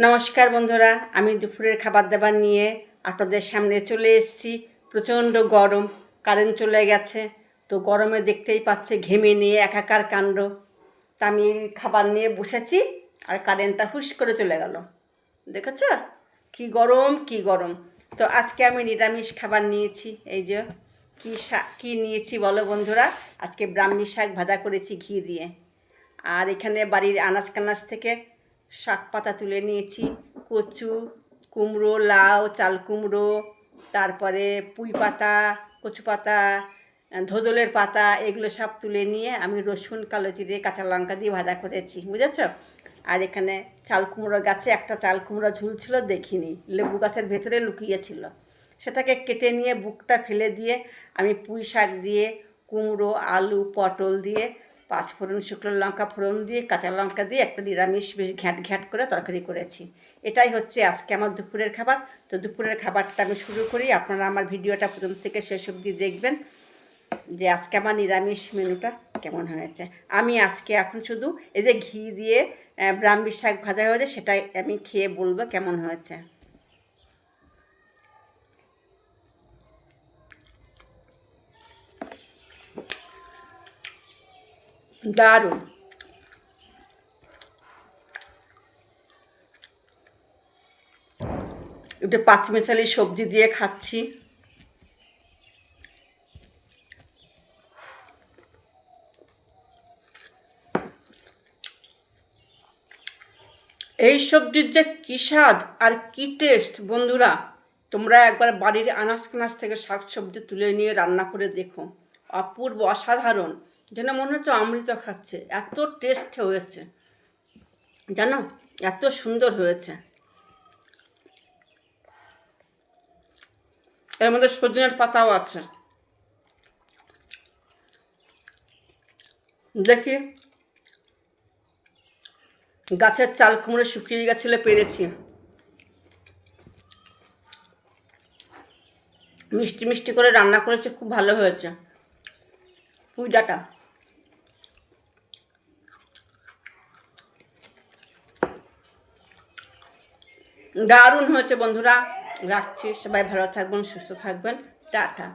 নমস্কার বন্ধুরা, আমি দুপুরের খাবার দাবার নিয়ে আপনাদের সামনে চলে এসেছি। প্রচণ্ড গরম, কারেন্ট চলে গেছে, তো গরমে দেখতেই পাচ্ছে ঘেমে নিয়ে একাকার কাণ্ড। তা আমি খাবার নিয়ে বসেছি আর কারেন্টটা হুশ করে চলে গেল। দেখেছ কি গরম কি গরম। তো আজকে আমি নিরামিষ খাবার নিয়েছি। এই যে কী নিয়েছি বলো বন্ধুরা, আজকে ব্রাহ্মী শাক ভাজা করেছি ঘি দিয়ে। আর এখানে বাড়ির আনাজ কানাজ থেকে শাক পাতা তুলে নিয়েছি, কচু, কুমড়ো, লাউ, চাল কুমড়ো, তারপরে পুঁই পাতা, কচু পাতা, ধদলের পাতা, এগুলো সব তুলে নিয়ে আমি রসুন, কালো জিরে, কাঁচা লঙ্কা দিয়ে ভাজা করেছি, বুঝেছ। আর এখানে চাল কুমড়ো গাছে একটা চাল কুমড়ো ঝুলছিল, দেখিনি, লেবু গাছের ভেতরে লুকিয়েছিল, সেটাকে কেটে নিয়ে বুকটা ফেলে দিয়ে আমি পুঁই শাক দিয়ে, কুমড়ো, আলু, পটল দিয়ে, পাঁচফোড়ন, শুকনো লঙ্কা ফোড়ন দিয়ে, কাঁচা লঙ্কা দিয়ে একটা নিরামিষ বেশ ঘ্যাট ঘ্যাট করে তরকারি করেছি। এটাই হচ্ছে আজকে আমার দুপুরের খাবার। তো দুপুরের খাবারটা আমি শুরু করি, আপনারা আমার ভিডিওটা প্রথম থেকে শেষ অবধি দেখবেন যে আজকে আমার নিরামিষ মেনুটা কেমন হয়েছে। আমি আজকে এখন শুধু এই যে ঘি দিয়ে ব্রাহ্মী শাক ভাজা হয়েছে, সেটাই আমি খেয়ে বলবো কেমন হয়েছে। দারুণ। একটু পাঁচমিশালি সবজি দিয়ে খাচ্ছি। এই সবজির যে কী স্বাদ আর কী টেস্ট বন্ধুরা, তোমরা একবার বাড়ির আনাজ কানাজ থেকে শাক সবজি তুলে নিয়ে রান্না করে দেখো, অপূর্ব, অসাধারণ, যেন মনে হচ্ছে অমৃত খাচ্ছে, এত টেস্ট হয়েছে জানো, এত সুন্দর হয়েছে। এর মধ্যে সজনের পাতাও আছে। দেখি, গাছের চাল কুমড়ো শুকিয়ে গেছিলো, পেরেছি, মিষ্টি মিষ্টি করে রান্না করেছে, খুব ভালো হয়েছে। পুঁই ডাঁটা দারুণ হয়েছে বন্ধুরা। রাখছি, সবাই ভালো থাকবেন, সুস্থ থাকবেন, টাটা।